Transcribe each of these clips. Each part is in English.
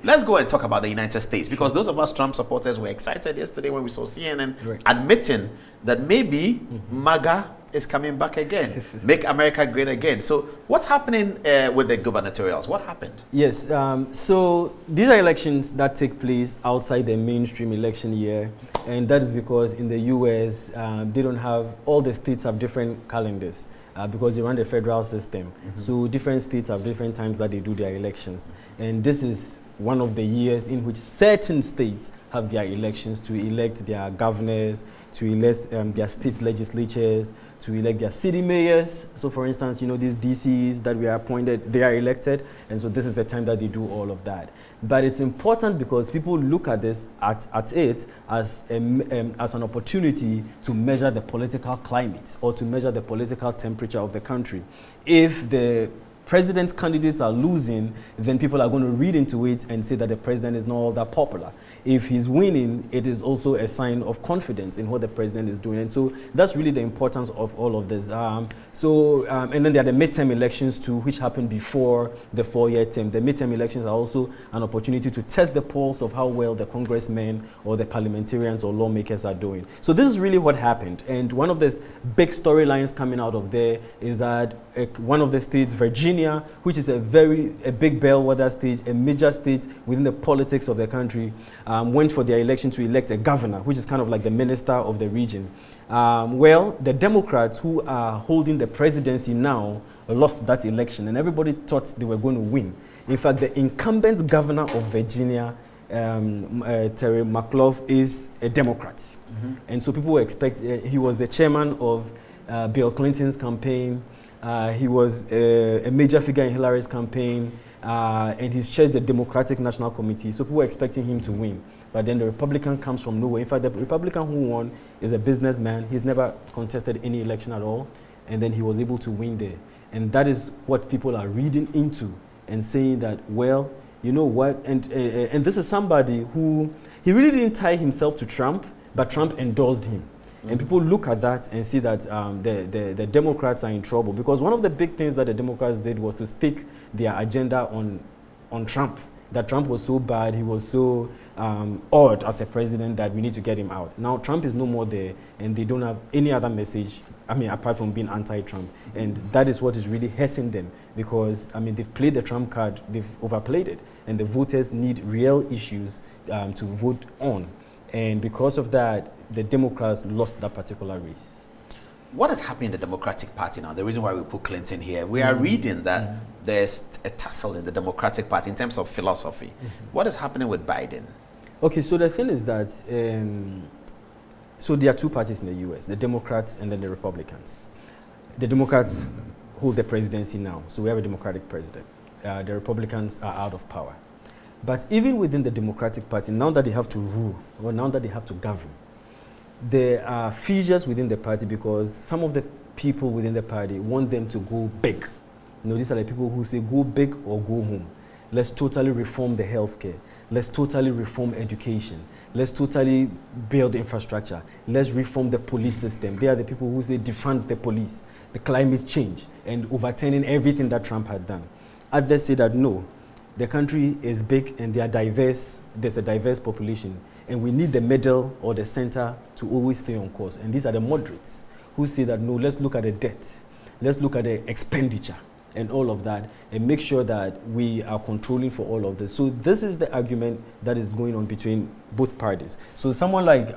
let's go and talk about the United States, because those of us Trump supporters were excited yesterday when we saw CNN admitting that maybe MAGA is coming back again, make America great again. So what's happening with the gubernatorials? What happened? Yes, so these are elections that take place outside the mainstream election year, and that is because in the US, they don't have, all the states have different calendars because they run the federal system. So different states have different times that they do their elections. And this is one of the years in which certain states have their elections to elect their governors, to elect their state legislatures, to elect their city mayors. So for instance, you know, these DCs that we are appointed, they are elected. And so this is the time that they do all of that. But it's important because people look at this, at it as an opportunity to measure the political climate or to measure the political temperature of the country. If the president's candidates are losing, then people are going to read into it and say that the president is not all that popular. If he's winning, it is also a sign of confidence in what the president is doing. And so that's really the importance of all of this. And then there are the midterm elections too, which happen before the 4-year term. The midterm elections are also an opportunity to test the pulse of how well the congressmen or the parliamentarians or lawmakers are doing. So this is really what happened. And one of the big storylines coming out of there is that one of the states, Virginia, which is a big bellwether state, a major state within the politics of the country, went for their election to elect a governor, which is kind of like the minister of the region. Well, the Democrats who are holding the presidency now lost that election, and everybody thought they were going to win. In fact, the incumbent governor of Virginia, Terry McAuliffe, is a Democrat. And so people were expecting, he was the chairman of Bill Clinton's campaign. He was a major figure in Hillary's campaign, and he's chaired the Democratic National Committee. So people were expecting him to win. But then the Republican comes from nowhere. In fact, the Republican who won is a businessman. He's never contested any election at all. And then he was able to win there. And that is what people are reading into and saying that, well, you know what? And this is somebody who, he really didn't tie himself to Trump, but Trump endorsed him. And people look at that and see that the Democrats are in trouble, because one of the big things that the Democrats did was to stake their agenda on Trump. That Trump was so bad, he was so odd as a president that we need to get him out. Now Trump is no more there, and they don't have any other message, I mean, apart from being anti-Trump. And that is what is really hurting them, because, I mean, they've played the Trump card, they've overplayed it, and the voters need real issues to vote on. And because of that, the Democrats lost that particular race. What is happening in the Democratic Party now? The reason why we put Clinton here, we are reading that there's a tussle in the Democratic Party in terms of philosophy. What is happening with Biden? Okay, so the thing is that, so there are two parties in the US, the Democrats and then the Republicans. The Democrats hold the presidency now, so we have a Democratic president. The Republicans are out of power. But even within the Democratic Party, now that they have to rule, or now that they have to govern, there are fissures within the party because some of the people within the party want them to go big. You know, these are the people who say go big or go home. Let's totally reform the healthcare. Let's totally reform education. Let's totally build infrastructure. Let's reform the police system. They are the people who say defund the police, the climate change, and overturning everything that Trump had done. Others say that no, the country is big and they are diverse. There's a diverse population. And we need the middle or the center to always stay on course. And these are the moderates who say that, no, let's look at the debt. Let's look at the expenditure and all of that and make sure that we are controlling for all of this. So this is the argument that is going on between both parties. So someone like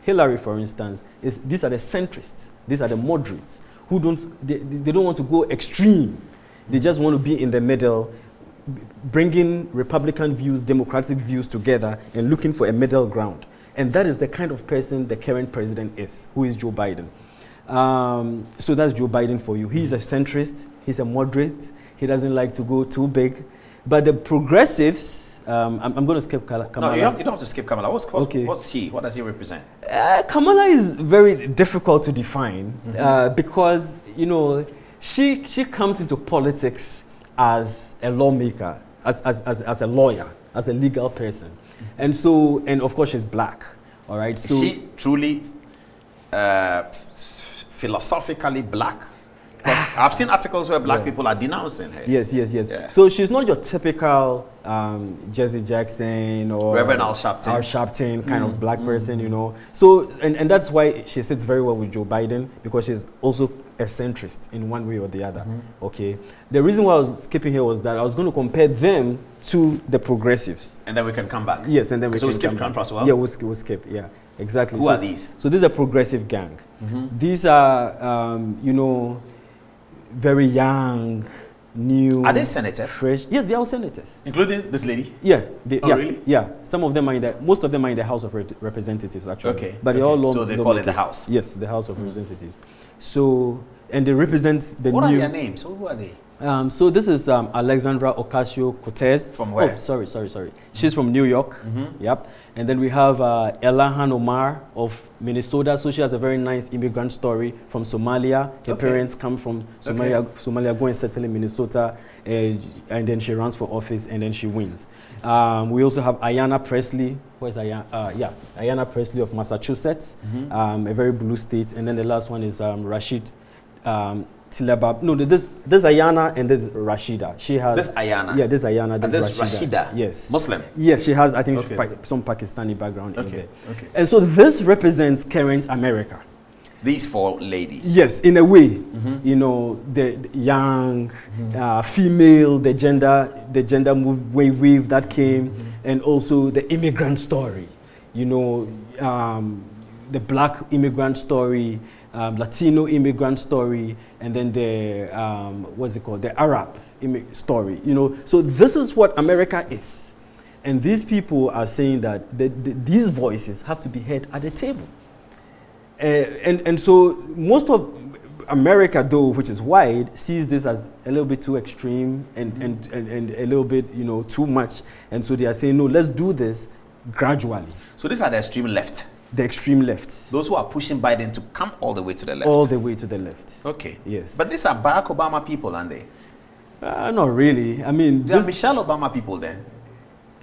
Hillary, for instance, these are the centrists. These are the moderates who they don't want to go extreme. They just want to be in the middle, bringing Republican views, Democratic views together and looking for a middle ground. And that is the kind of person the current president is, who is Joe Biden. So that's Joe Biden for you. He's a centrist, he's a moderate, he doesn't like to go too big. But the progressives, I'm going to skip Kamala. No, you don't have to skip Kamala. What's he? What does he represent? Kamala is very difficult to define because, you know, she comes into politics as a lawmaker, as a lawyer, as a legal person. And so, and of course she's black, all right? So is she truly philosophically black? Because I've seen articles where black people are denouncing her. Yes. Yeah. So she's not your typical Jesse Jackson or Reverend Al Sharpton kind of black person, you know. So, and that's why she sits very well with Joe Biden, because she's also a centrist in one way or the other. Okay. The reason why I was skipping here was that I was going to compare them to the progressives. And then we can come back. Yes, and then we so can we'll skip come Trump back. as well? Yeah, we'll skip. Yeah, exactly. Who are these? So these are progressive gang. These are, you know, very young, new. Are they senators? Fresh. Yes, they are all senators. Including this lady? Yeah. Really? Yeah. Some of them are most of them are in the House of Representatives, actually. Okay. But they're all long. So they call it the House? Yes, the House of Representatives. So, and they represent the What new. are their names? So who are they? So this is Alexandra Ocasio-Cortez. From where? Oh, sorry. She's from New York. Yep. And then we have Ilhan Omar of Minnesota. So she has a very nice immigrant story from Somalia. Her parents come from Somalia, go and settle in Minnesota, and then she runs for office, and then she wins. We also have Ayanna Pressley. Where's Ayanna? Ayanna Pressley of Massachusetts, a very blue state. And then the last one is Rashid Tlaib. No, this Ayanna and this Rashida. She has this Ayanna. Yeah, this Ayanna. This Rashida. Yes. Muslim. Yes, she has. I think some Pakistani background in there. Okay. And so this represents current America. These four ladies. Yes, in a way, you know, the young, female, the gender wave that came, and also the immigrant story. You know, the black immigrant story. Latino immigrant story, and then the the Arab story. You know, so this is what America is, and these people are saying that these voices have to be heard at the table. And so most of America, though, which is wide, sees this as a little bit too extreme and a little bit, you know, too much, and so they are saying, no, let's do this gradually. So these are the extreme left. The extreme left. Those who are pushing Biden to come all the way to the left. All the way to the left. Okay. Yes. But these are Barack Obama people, aren't they? Not really. I mean, they are Michelle Obama people then?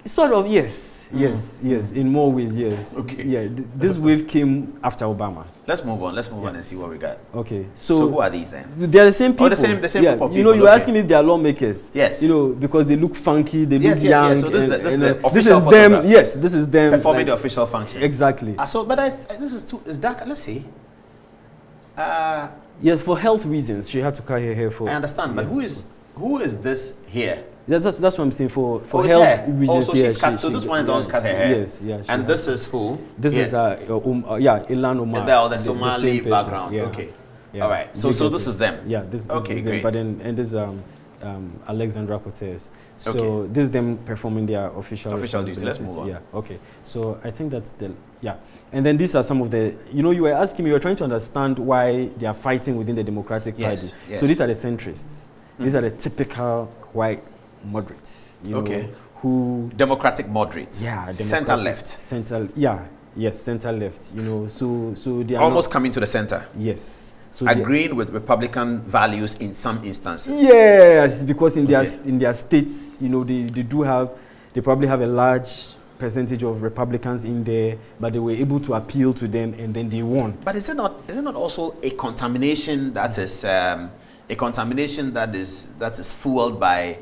Sort of, yes. Yes. In more ways, yes. Okay. Yeah, this wave came after Obama. Let's move on and see what we got. Okay. So who are these then? They are the same people. Oh, the same group of people. You know, you're asking me if they are lawmakers. Yes. You know, because they look funky, they look young. Yes. So this is the official this is them. photograph. Yes, this is them performing the official function. Exactly. This is too. Is dark? Let's see. Yes, for health reasons, she had to cut her hair for. I understand, but who is this here? That's what I'm saying, for health reasons. Oh, so she's cut. So this one is always cut her hair. Yes, yeah. And this is who? This is Ilhan Omar. The Somali background. Yeah. Okay. Yeah. All right. So this is them. Yeah. This okay, is great. them. But then this Alexandra Cortez. So this is them performing their official duties. Let's move on. Yeah. Okay. So I think that's and then these are some of the, you know, you were asking me, you were trying to understand why they are fighting within the Democratic Party. Yes. So these are the centrists. These are the typical white moderates, you know, who democratic moderates. Yeah, center left. Center left. You know, so they are almost coming to the center. Yes. So agreeing with Republican values in some instances. Yes, because in their states, you know, they probably have a large percentage of Republicans in there, but they were able to appeal to them, and then they won. But is it not also a contamination that is that is fueled by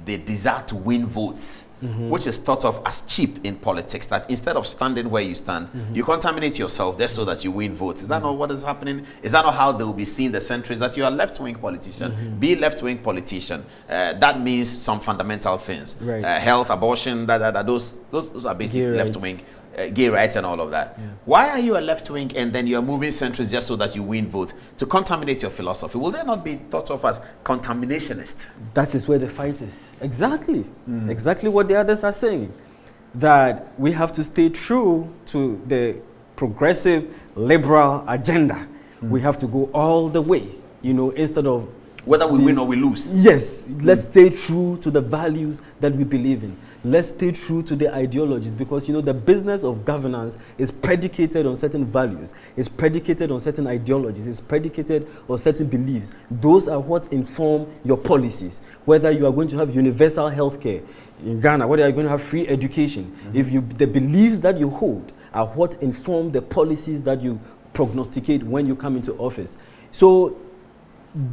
the desire to win votes, which is thought of as cheap in politics, that instead of standing where you stand, you contaminate yourself just so that you win votes. Is that not what is happening? Is that not how they will be seeing the centuries, that you are a left-wing politician? Be a left-wing politician. That means some fundamental things. Right. Health, abortion, those are basic left-wing. Gay rights and all of that. Yeah. Why are you a left-wing and then you're moving centrist just so that you win votes? To contaminate your philosophy. Will they not be thought of as contaminationist? That is where the fight is. Exactly. Exactly what the others are saying. That we have to stay true to the progressive liberal agenda. We have to go all the way, you know, instead of whether we win or we lose. Yes, let's stay true to the values that we believe in. Let's stay true to the ideologies, because, you know, the business of governance is predicated on certain values. It's predicated on certain ideologies. It's predicated on certain beliefs. Those are what inform your policies. Whether you are going to have universal health care in Ghana, whether you are going to have free education. The beliefs that you hold are what inform the policies that you prognosticate when you come into office. So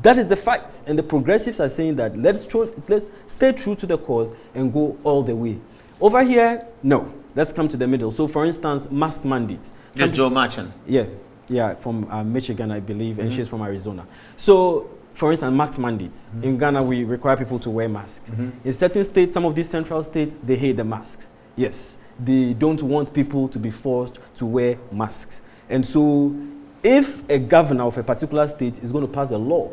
that is the fight. And the progressives are saying that let's stay true to the cause and go all the way. Over here, no. Let's come to the middle. So, for instance, mask mandates. Yes, Joe Manchin. Yeah, from Michigan, I believe, and she's from Arizona. So, for instance, mask mandates. In Ghana, we require people to wear masks. In certain states, some of these central states, they hate the masks. Yes, they don't want people to be forced to wear masks. And so, if a governor of a particular state is going to pass a law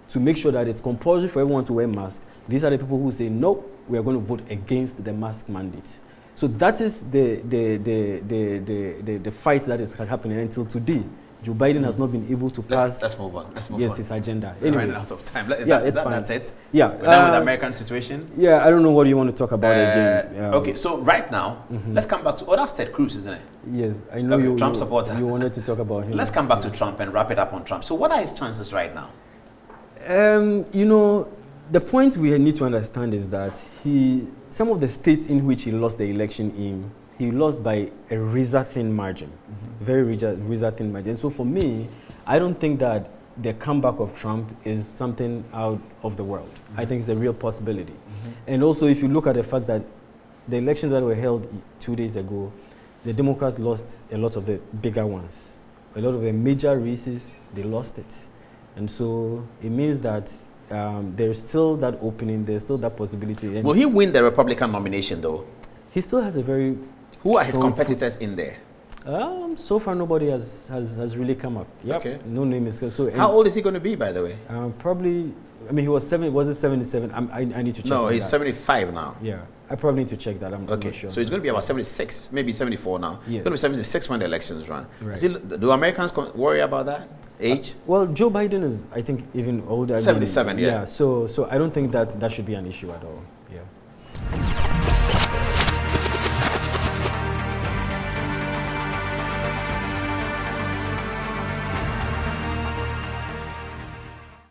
to make sure that it's compulsory for everyone to wear masks, these are the people who say, no, we are going to vote against the mask mandate. So that is the fight that is happening until today. Joe Biden has not been able to pass. Let's move on. His agenda. We're running out of time. It's fine. That's it. Yeah. We're done with the American situation. Yeah, I don't know what you want to talk about again. Okay, so right now, let's come back to. Oh, that's Ted Cruz, isn't it? Yes, I know Trump supporter. You wanted to talk about him. Let's come back to Trump and wrap it up on Trump. So, what are his chances right now? The point we need to understand is that some of the states in which he lost the election in, he lost by a razor-thin margin, very razor-thin margin. So for me, I don't think that the comeback of Trump is something out of the world. I think it's a real possibility. And also, if you look at the fact that the elections that were held 2 days ago, the Democrats lost a lot of the bigger ones. A lot of the major races, they lost it. And so it means that there's still that opening, there's still that possibility. And will he win the Republican nomination, though? He still has a very... Who are his competitors in there? So far, nobody has really come up. Yep. Okay. No name is... So, how old is he going to be, by the way? Probably... I mean, he was 77? I need to check. No, he's 75 now. Yeah. I probably need to check that. I'm not sure. So he's going to be about 76, maybe 74 now. Yes. He's going to be 76 when the elections run. Right. Do Americans worry about that? Age? Well, Joe Biden is, I think, even older. 77, yeah. So I don't think that should be an issue at all.